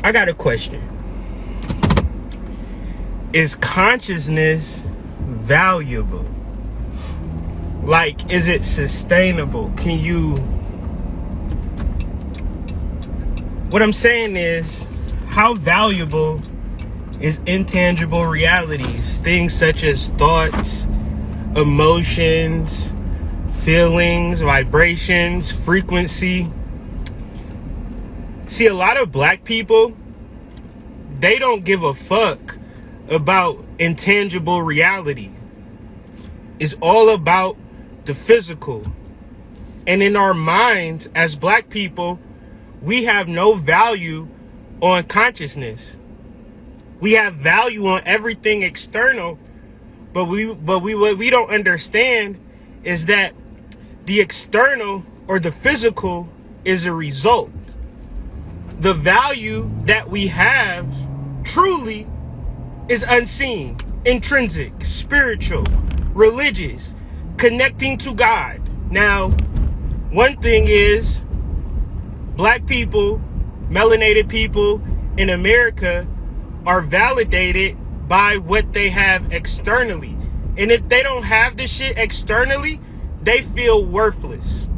I got a question. Is consciousness valuable? Like, is it sustainable? What I'm saying is, how valuable is intangible realities? Things such as thoughts, emotions, feelings, vibrations, frequency. See, a lot of black people, they don't give a fuck about intangible reality. It's all about the physical. And in our minds, as black people, we have no value on consciousness. We have value on everything external, but what we don't understand is that the external or the physical is a result. The value that we have truly is unseen, intrinsic, spiritual, religious, connecting to God. Now, one thing is, black people, melanated people in America are validated by what they have externally. And if they don't have this shit externally, they feel worthless.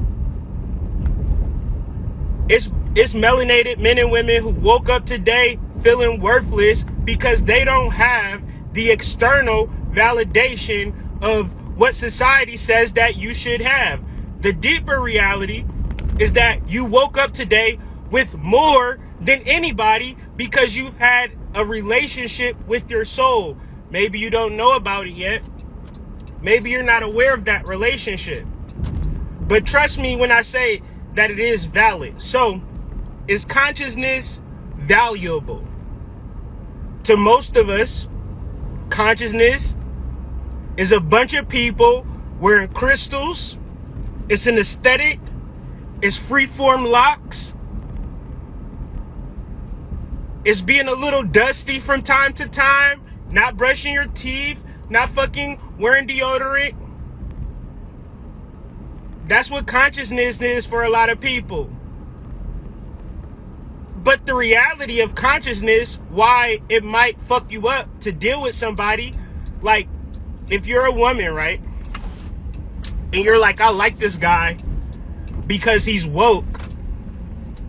It's melanated men and women who woke up today feeling worthless because they don't have the external validation of what society says that you should have. The deeper reality is that you woke up today with more than anybody because you've had a relationship with your soul. Maybe you don't know about it yet. Maybe you're not aware of that relationship. But trust me when I say that it is valid. So, is consciousness valuable? To most of us, consciousness is a bunch of people wearing crystals. It's an aesthetic. It's freeform locks. It's being a little dusty from time to time, not brushing your teeth, not fucking wearing deodorant. That's what consciousness is for a lot of people. But the reality of consciousness, why it might fuck you up to deal with somebody, like if you're a woman, right? And you're like, I like this guy because he's woke.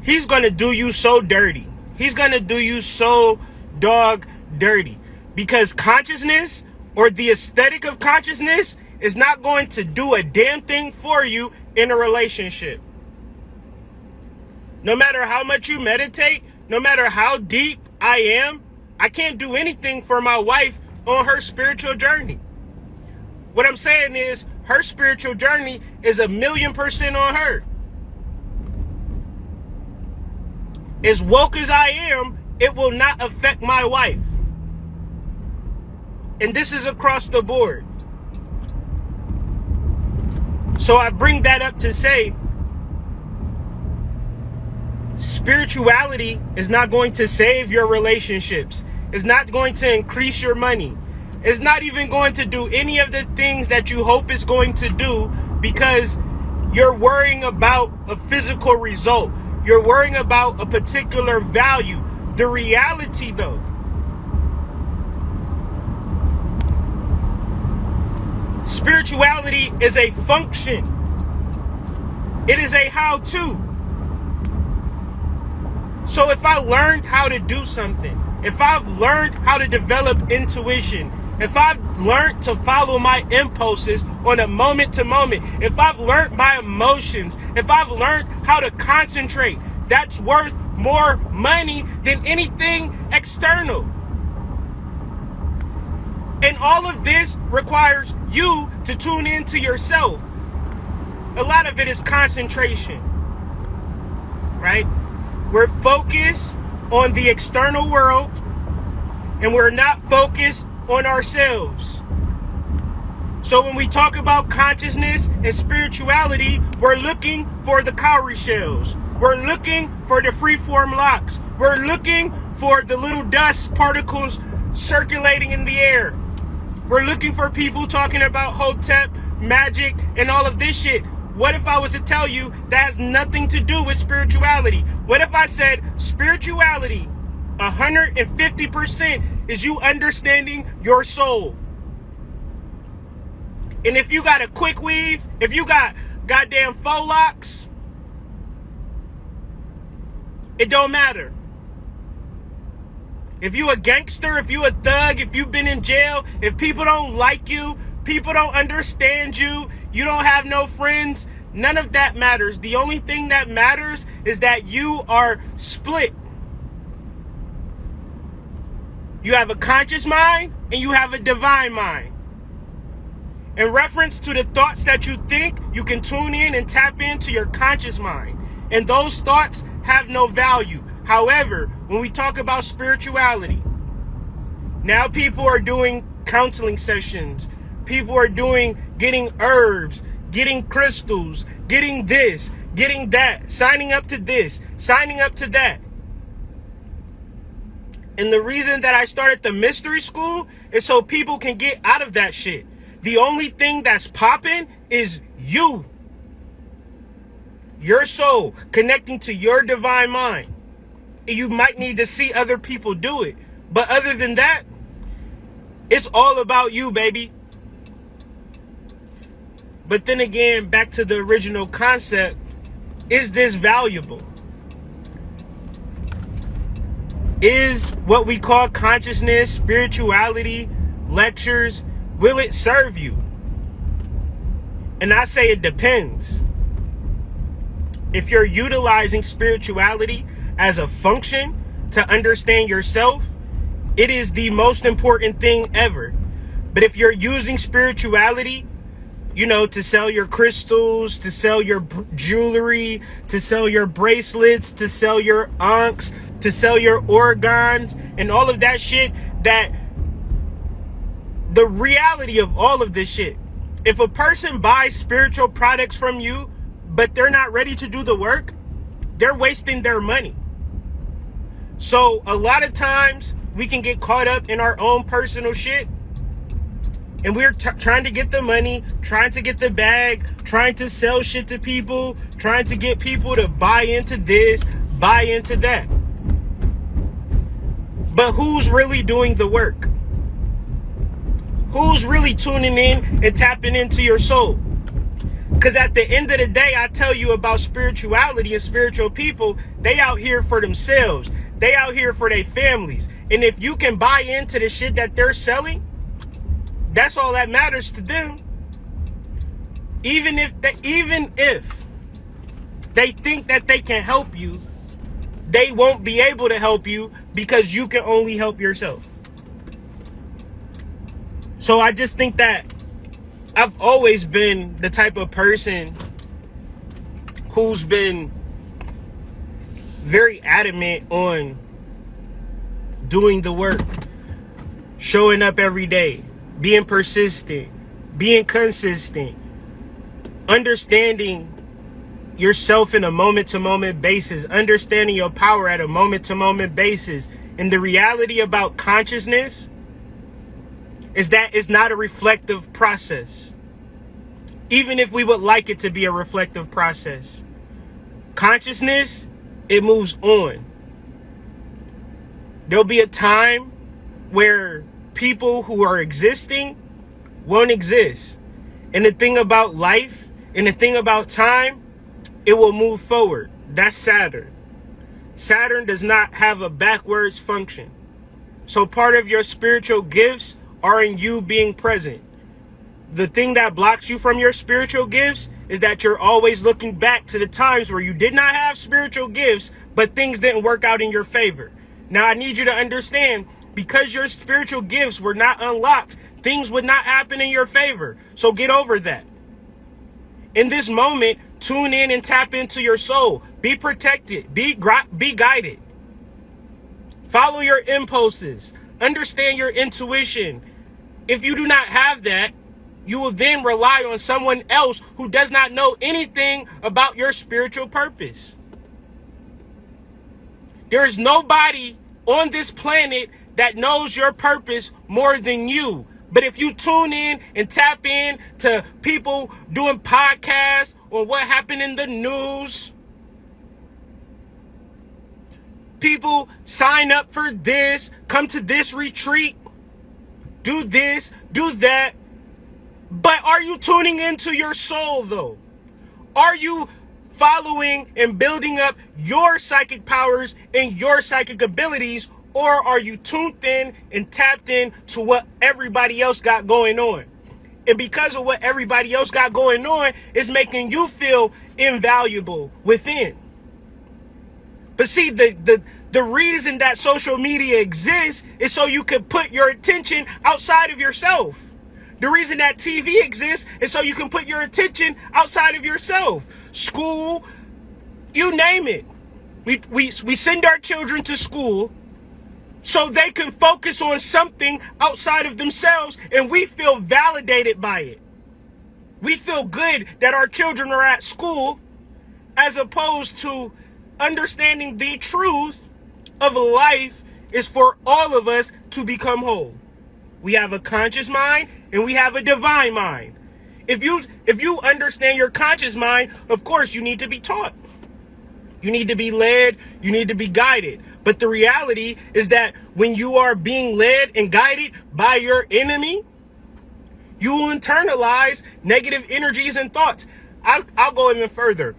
He's going to do you so dirty. He's going to do you so dog dirty. Because consciousness or the aesthetic of consciousness is not going to do a damn thing for you in a relationship. No matter how much you meditate, no matter how deep I am, I can't do anything for my wife on her spiritual journey. What I'm saying is her spiritual journey is 1,000,000% on her. As woke as I am, it will not affect my wife. And this is across the board. So I bring that up to say, spirituality is not going to save your relationships. It's not going to increase your money. It's not even going to do any of the things that you hope it's going to do because you're worrying about a physical result. You're worrying about a particular value. The reality, though, spirituality is a function. It is a how-to. So if I learned how to do something, if I've learned how to develop intuition, if I've learned to follow my impulses on a moment to moment, if I've learned my emotions, if I've learned how to concentrate, that's worth more money than anything external. And all of this requires you to tune into yourself. A lot of it is concentration, right? We're focused on the external world and we're not focused on ourselves. So when we talk about consciousness and spirituality, we're looking for the cowrie shells. We're looking for the freeform locks. We're looking for the little dust particles circulating in the air. We're looking for people talking about Hotep, magic, and all of this shit. What if I was to tell you that has nothing to do with spirituality? What if I said spirituality 150% is you understanding your soul. And if you got a quick weave, if you got goddamn faux locks, it don't matter. If you a gangster, if you a thug, if you've been in jail, if people don't like you, people don't understand you, you don't have no friends, none of that matters. The only thing that matters is that you are split. You have a conscious mind and you have a divine mind. In reference to the thoughts that you think, you can tune in and tap into your conscious mind. And those thoughts have no value. However, when we talk about spirituality, now people are doing counseling sessions. People are getting herbs, getting crystals, getting this, getting that, signing up to this, signing up to that. And the reason that I started the mystery school is so people can get out of that shit. The only thing that's popping is you. Your soul connecting to your divine mind. You might need to see other people do it. But other than that, it's all about you, baby. But then again, back to the original concept, is this valuable? Is what we call consciousness, spirituality, lectures, will it serve you? And I say it depends. If you're utilizing spirituality as a function to understand yourself, it is the most important thing ever. But if you're using spirituality, to sell your crystals, to sell your jewelry, to sell your bracelets, to sell your ankhs, to sell your organs, and all of that shit, that the reality of all of this shit, if a person buys spiritual products from you, but they're not ready to do the work, they're wasting their money. So a lot of times we can get caught up in our own personal shit, and we're trying to get the money, trying to get the bag, trying to sell shit to people, trying to get people to buy into this, buy into that. But who's really doing the work? Who's really tuning in and tapping into your soul? Because at the end of the day, I tell you about spirituality and spiritual people, they out here for themselves. They out here for their families. And if you can buy into the shit that they're selling, that's all that matters to them. Even if they think that they can help you, they won't be able to help you because you can only help yourself. So I just think that I've always been the type of person who's been very adamant on doing the work, showing up every day, being persistent, being consistent, understanding yourself in a moment-to-moment basis, understanding your power at a moment-to-moment basis. And the reality about consciousness is that it's not a reflective process. Even if we would like it to be a reflective process. Consciousness, it moves on. There'll be a time where people who are existing won't exist. And the thing about life and the thing about time, it will move forward. That's Saturn. Saturn does not have a backwards function. So part of your spiritual gifts are in you being present. The thing that blocks you from your spiritual gifts is that you're always looking back to the times where you did not have spiritual gifts, but things didn't work out in your favor. Now I need you to understand, because your spiritual gifts were not unlocked, things would not happen in your favor. So get over that. In this moment, tune in and tap into your soul. Be protected. Be guided. Follow your impulses. Understand your intuition. If you do not have that, you will then rely on someone else who does not know anything about your spiritual purpose. There is nobody on this planet that knows your purpose more than you. But if you tune in and tap in to people doing podcasts on what happened in the news, people sign up for this, come to this retreat, do this, do that. But are you tuning into your soul though? Are you following and building up your psychic powers and your psychic abilities, or are you tuned in and tapped in to what everybody else got going on? And because of what everybody else got going on, it's making you feel invaluable within. But see, the reason that social media exists is so you can put your attention outside of yourself. The reason that TV exists is so you can put your attention outside of yourself. School, you name it. We send our children to school so they can focus on something outside of themselves, and we feel validated by it. We feel good that our children are at school, as opposed to understanding the truth of life is for all of us to become whole. We have a conscious mind and we have a divine mind. If you understand your conscious mind, of course you need to be taught. You need to be led, you need to be guided. But the reality is that when you are being led and guided by your enemy, you will internalize negative energies and thoughts. I'll go even further.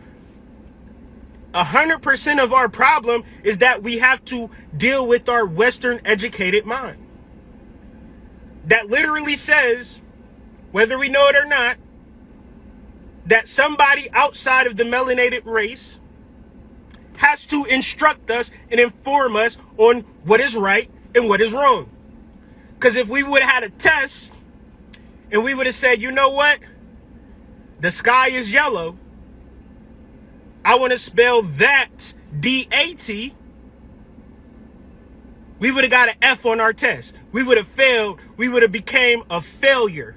100% of our problem is that we have to deal with our Western educated mind. That literally says, whether we know it or not, that somebody outside of the melanated race has to instruct us and inform us on what is right and what is wrong. Because if we would have had a test and we would have said, you know what? The sky is yellow. I want to spell that D-A-T. We would have got an F on our test. We would have failed. We would have became a failure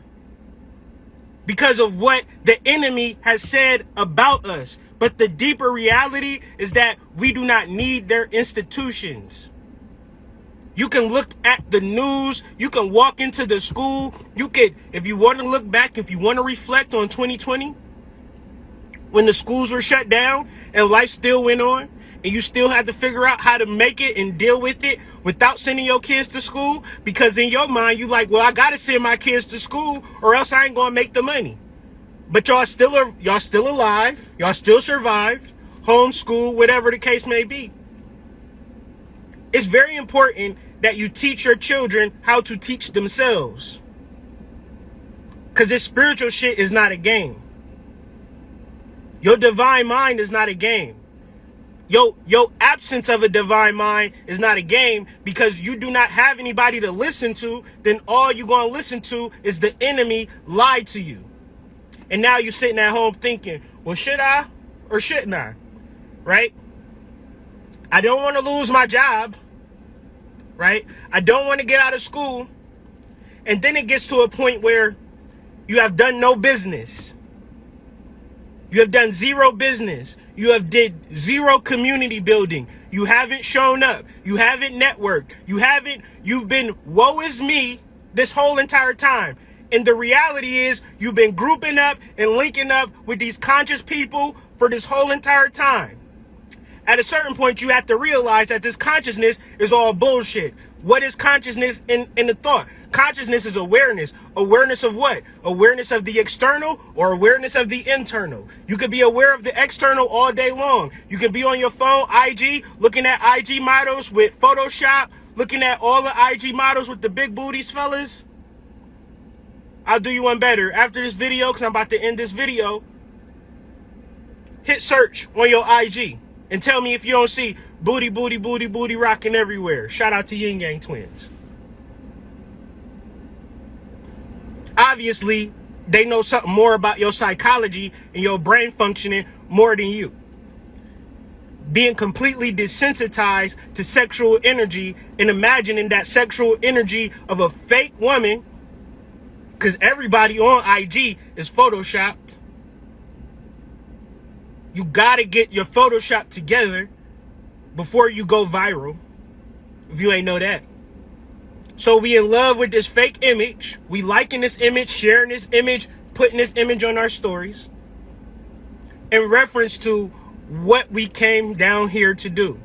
because of what the enemy has said about us. But the deeper reality is that we do not need their institutions. You can look at the news. You can walk into the school. You could, if you want to look back, if you want to reflect on 2020, when the schools were shut down and life still went on, and you still had to figure out how to make it and deal with it without sending your kids to school, because in your mind, you like, well, I got to send my kids to school or else I ain't going to make the money. But y'all still alive. Y'all still survived, homeschool, whatever the case may be. It's very important that you teach your children how to teach themselves. Because this spiritual shit is not a game. Your divine mind is not a game. Your absence of a divine mind is not a game, because you do not have anybody to listen to. Then all you're going to listen to is the enemy lie to you. And now you're sitting at home thinking, well, should I or shouldn't I? Right? I don't want to lose my job. Right? I don't want to get out of school. And then it gets to a point where you have done no business. You have done zero business. You have did zero community building. You haven't shown up. You haven't networked. You've been woe is me this whole entire time. And the reality is you've been grouping up and linking up with these conscious people for this whole entire time. At a certain point, you have to realize that this consciousness is all bullshit. What is consciousness in the thought? Consciousness is awareness. Awareness of what? Awareness of the external or awareness of the internal. You could be aware of the external all day long. You can be on your phone, IG, looking at IG models with Photoshop, looking at all the IG models with the big booties, fellas. I'll do you one better. After this video, because I'm about to end this video, hit search on your IG and tell me if you don't see booty, booty, booty, booty rocking everywhere. Shout out to Yin Yang Twins. Obviously, they know something more about your psychology and your brain functioning more than you. Being completely desensitized to sexual energy and imagining that sexual energy of a fake woman, because everybody on IG is photoshopped. You gotta get your Photoshop together before you go viral, if you ain't know that. So we in love with this fake image. We liking this image, sharing this image, putting this image on our stories in reference to what we came down here to do.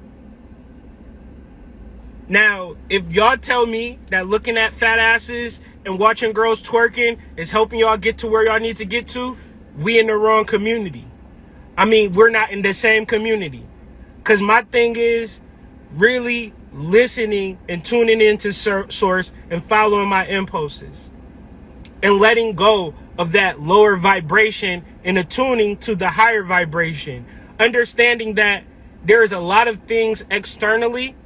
Now, if y'all tell me that looking at fat asses and watching girls twerking is helping y'all get to where y'all need to get to, we in the wrong community. I mean, we're not in the same community. Because my thing is really listening and tuning into source and following my impulses. And letting go of that lower vibration and attuning to the higher vibration. Understanding that there is a lot of things externally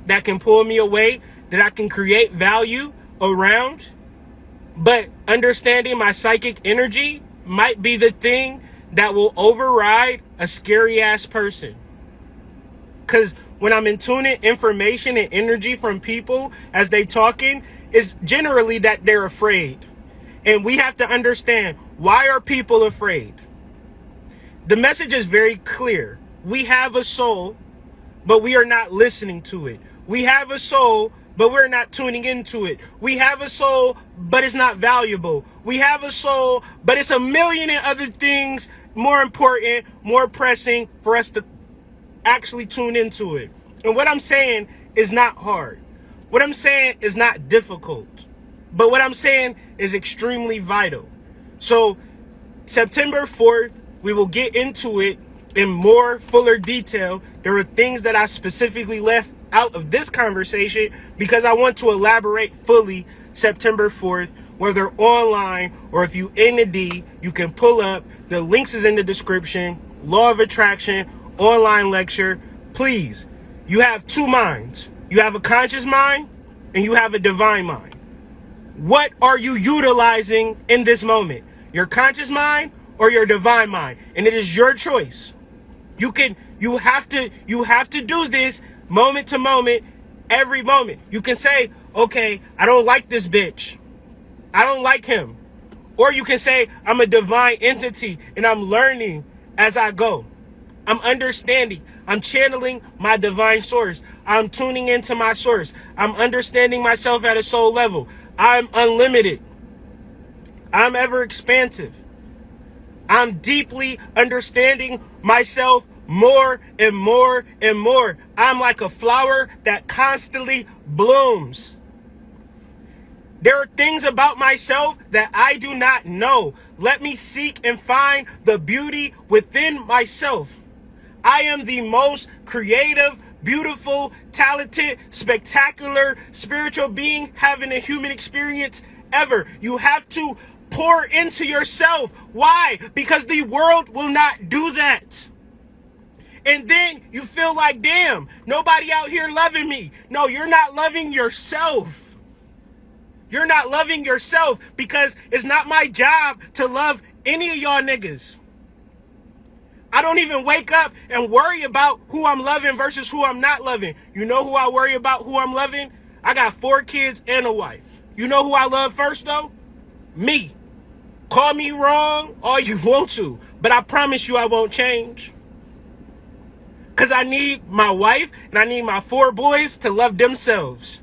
that can pull me away, that I can create value around. But understanding my psychic energy might be the thing that will override a scary ass person. Because when I'm intuiting information and energy from people as they talking, it's generally that they're afraid. And we have to understand, why are people afraid? The message is very clear. We have a soul, but we are not listening to it. We have a soul, but we're not tuning into it. We have a soul, but it's not valuable. We have a soul, but it's a million and other things more important, more pressing for us to actually tune into it. And what I'm saying is not hard. What I'm saying is not difficult. But what I'm saying is extremely vital. So September 4th, we will get into it in more fuller detail. There are things that I specifically left out of this conversation because I want to elaborate fully September 4th, whether online or if you in the D, you can pull up. The links is in the description. Law of Attraction, online lecture. Please, you have two minds. You have a conscious mind and you have a divine mind. What are you utilizing in this moment? Your conscious mind or your divine mind? And it is your choice. You have to do this moment to moment, every moment. You can say, okay, I don't like this bitch. I don't like him. Or you can say, I'm a divine entity and I'm learning as I go. I'm understanding. I'm channeling my divine source. I'm tuning into my source. I'm understanding myself at a soul level. I'm unlimited. I'm ever expansive. I'm deeply understanding myself more and more and more. I'm like a flower that constantly blooms. There are things about myself that I do not know. Let me seek and find the beauty within myself. I am the most creative, beautiful, talented, spectacular, spiritual being having a human experience ever. You have to pour into yourself. Why? Because the world will not do that. And then you feel like, damn, nobody out here loving me. No, you're not loving yourself. You're not loving yourself because it's not my job to love any of y'all niggas. I don't even wake up and worry about who I'm loving versus who I'm not loving. You know who I worry about, who I'm loving? I got 4 kids and a wife. You know who I love first, though? Me. Call me wrong all you want to, but I promise you I won't change. Because I need my wife and I need my 4 boys to love themselves.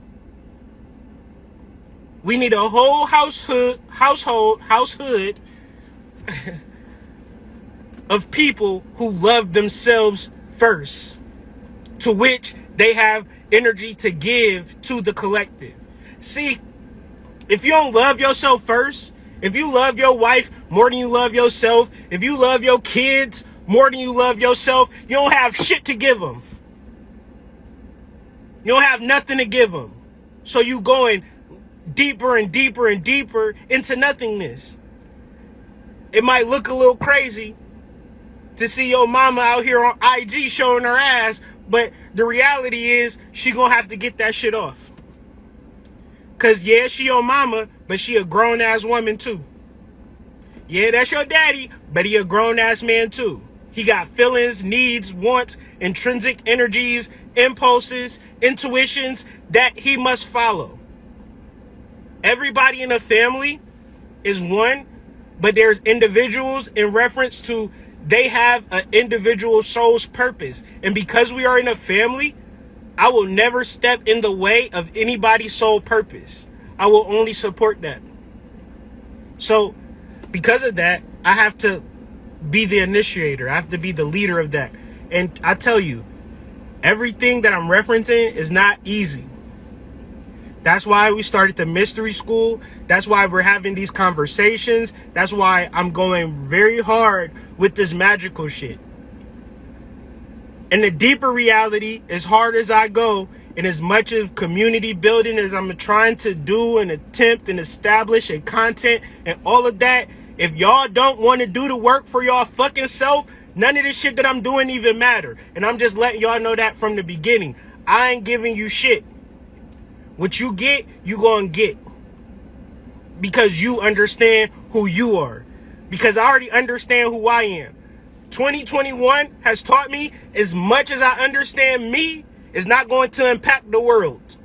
We need a whole household of people who love themselves first, to which they have energy to give to the collective. See, if you don't love yourself first, if you love your wife more than you love yourself, if you love your kids more than you love yourself, you don't have shit to give them. You don't have nothing to give them. So you going deeper and deeper and deeper into nothingness. It might look a little crazy to see your mama out here on IG showing her ass, but the reality is she gonna have to get that shit off. Cause yeah, she your mama, but she a grown ass woman too. Yeah, that's your daddy, but he a grown ass man too. He got feelings, needs, wants, intrinsic energies, impulses, intuitions that he must follow. Everybody in a family is one, but there's individuals in reference to they have an individual soul's purpose. And because we are in a family, I will never step in the way of anybody's soul purpose. I will only support that. So because of that, I have to be the initiator. I have to be the leader of that. And I tell you, everything that I'm referencing is not easy. That's why we started the mystery school. That's why we're having these conversations. That's why I'm going very hard with this magical shit. And the deeper reality, as hard as I go, and as much of community building as I'm trying to do and attempt and establish and content and all of that, if y'all don't want to do the work for y'all fucking self, none of this shit that I'm doing even matter. And I'm just letting y'all know that from the beginning. I ain't giving you shit. What you get, you gonna get. Because you understand who you are. Because I already understand who I am. 2021 has taught me as much as I understand me is not going to impact the world.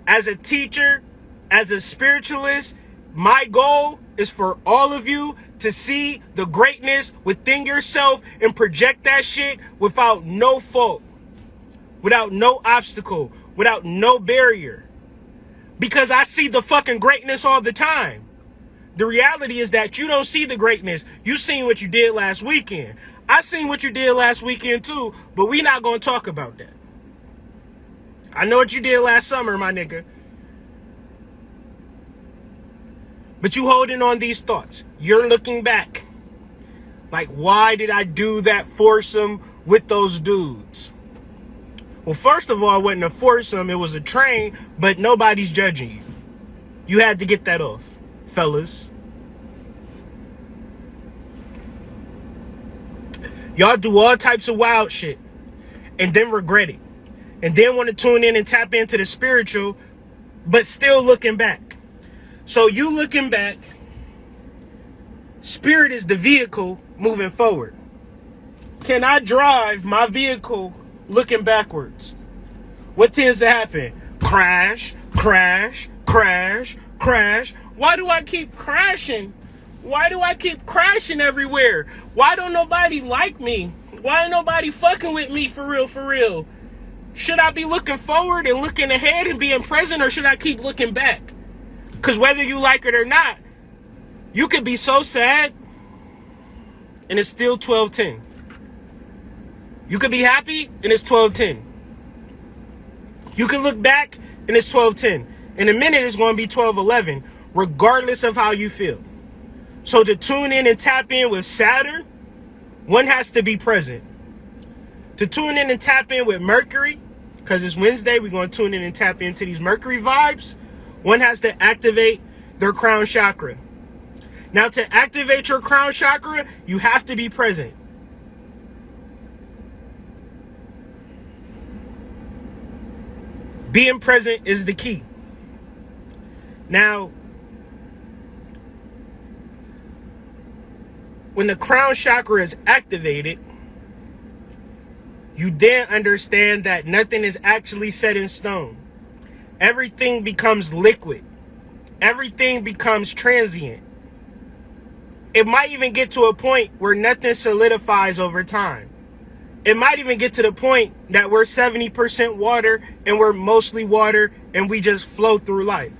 As a teacher, as a spiritualist, my goal is for all of you to see the greatness within yourself and project that shit without no fault, without no obstacle, without no barrier. Because I see the fucking greatness all the time. The reality is that you don't see the greatness. You seen what you did last weekend. I seen what you did last weekend too, but we not gonna talk about that. I know what you did last summer, my nigga. But you holding on these thoughts. You're looking back. Like, why did I do that foursome with those dudes? Well, first of all, it wasn't a foursome, it was a train, but nobody's judging you. You had to get that off, fellas. Y'all do all types of wild shit and then regret it. And then want to tune in and tap into the spiritual, but still looking back. So you looking back, spirit is the vehicle moving forward. Can I drive my vehicle looking backwards? What tends to happen? Crash, crash, crash, crash. Why do I keep crashing? Why do I keep crashing everywhere? Why don't nobody like me? Why ain't nobody fucking with me for real, for real? Should I be looking forward and looking ahead and being present, or should I keep looking back? Because whether you like it or not, you could be so sad and it's still 12:10. You could be happy and it's 12:10. You can look back and it's 12:10. In a minute, it's going to be 12:11, regardless of how you feel. So to tune in and tap in with Saturn, one has to be present. To tune in and tap in with Mercury, because it's Wednesday, we're going to tune in and tap into these Mercury vibes, one has to activate their crown chakra. Now, to activate your crown chakra, you have to be present. Being present is the key. Now, when the crown chakra is activated, you then understand that nothing is actually set in stone. Everything becomes liquid. Everything becomes transient. It might even get to a point where nothing solidifies over time. It might even get to the point that we're 70% water and we're mostly water and we just flow through life.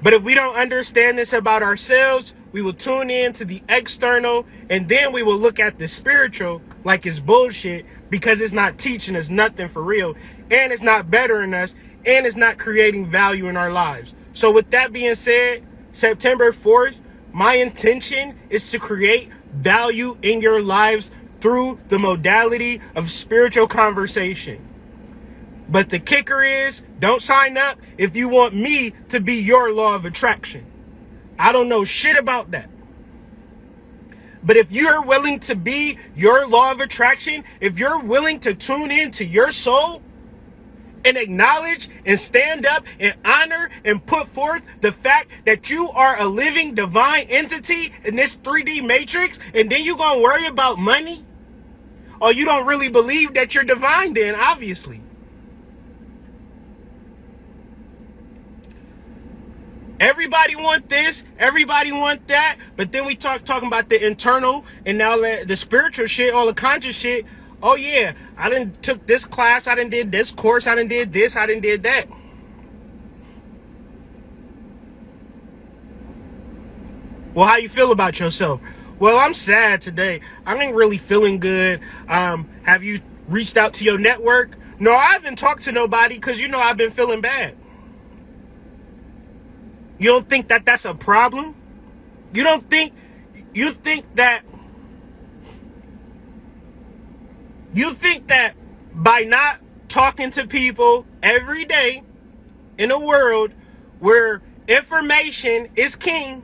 But if we don't understand this about ourselves, we will tune in to the external and then we will look at the spiritual like it's bullshit because it's not teaching us nothing for real and it's not bettering us and it's not creating value in our lives. So with that being said, September 4th, my intention is to create value in your lives through the modality of spiritual conversation. But the kicker is, don't sign up if you want me to be your law of attraction. I don't know shit about that. But if you're willing to be your law of attraction, if you're willing to tune in to your soul and acknowledge and stand up and honor and put forth the fact that you are a living divine entity in this 3D matrix, and then you're going to worry about money? Or you don't really believe that you're divine then, obviously. Everybody want this, everybody want that, but then we talking about the internal and now the spiritual shit, all the conscious shit. Oh yeah, I done took this class, I done did this course, I done did this, I done did that. Well, how you feel about yourself? Well, I'm sad today. I ain't really feeling good. Have you reached out to your network? No, I haven't talked to nobody because, I've been feeling bad. You don't think that that's a problem? You don't think, you think that by not talking to people every day in a world where information is king,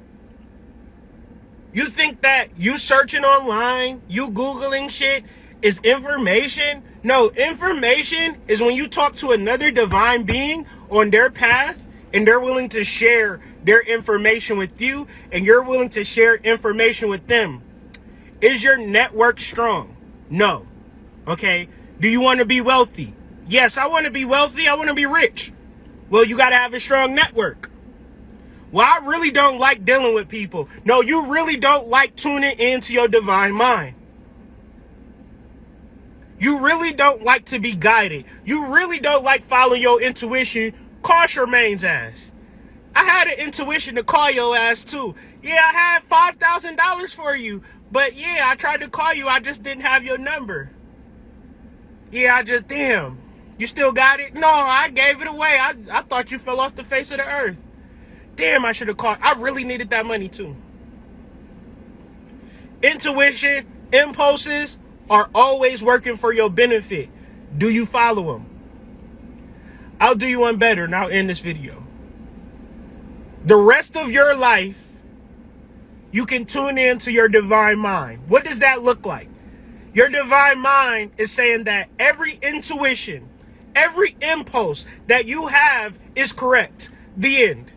you think that you searching online, you Googling shit is information? No, information is when you talk to another divine being on their path and they're willing to share their information with you and you're willing to share information with them. Is your network strong? No. Okay. Do you want to be wealthy? Yes, I want to be wealthy. I want to be rich. Well, you got to have a strong network. Well, I really don't like dealing with people. No, you really don't like tuning into your divine mind. You really don't like to be guided. You really don't like following your intuition. Call Charmaine's ass. I had an intuition to call your ass too. Yeah, I had $5,000 for you. But yeah, I tried to call you. I just didn't have your number. Yeah, damn. You still got it? No, I gave it away. I thought you fell off the face of the earth. Damn, I should have called. I really needed that money too. Intuition, impulses are always working for your benefit. Do you follow them? I'll do you one better and I'll end this video. The rest of your life, you can tune into your divine mind. What does that look like? Your divine mind is saying that every intuition, every impulse that you have is correct. The end.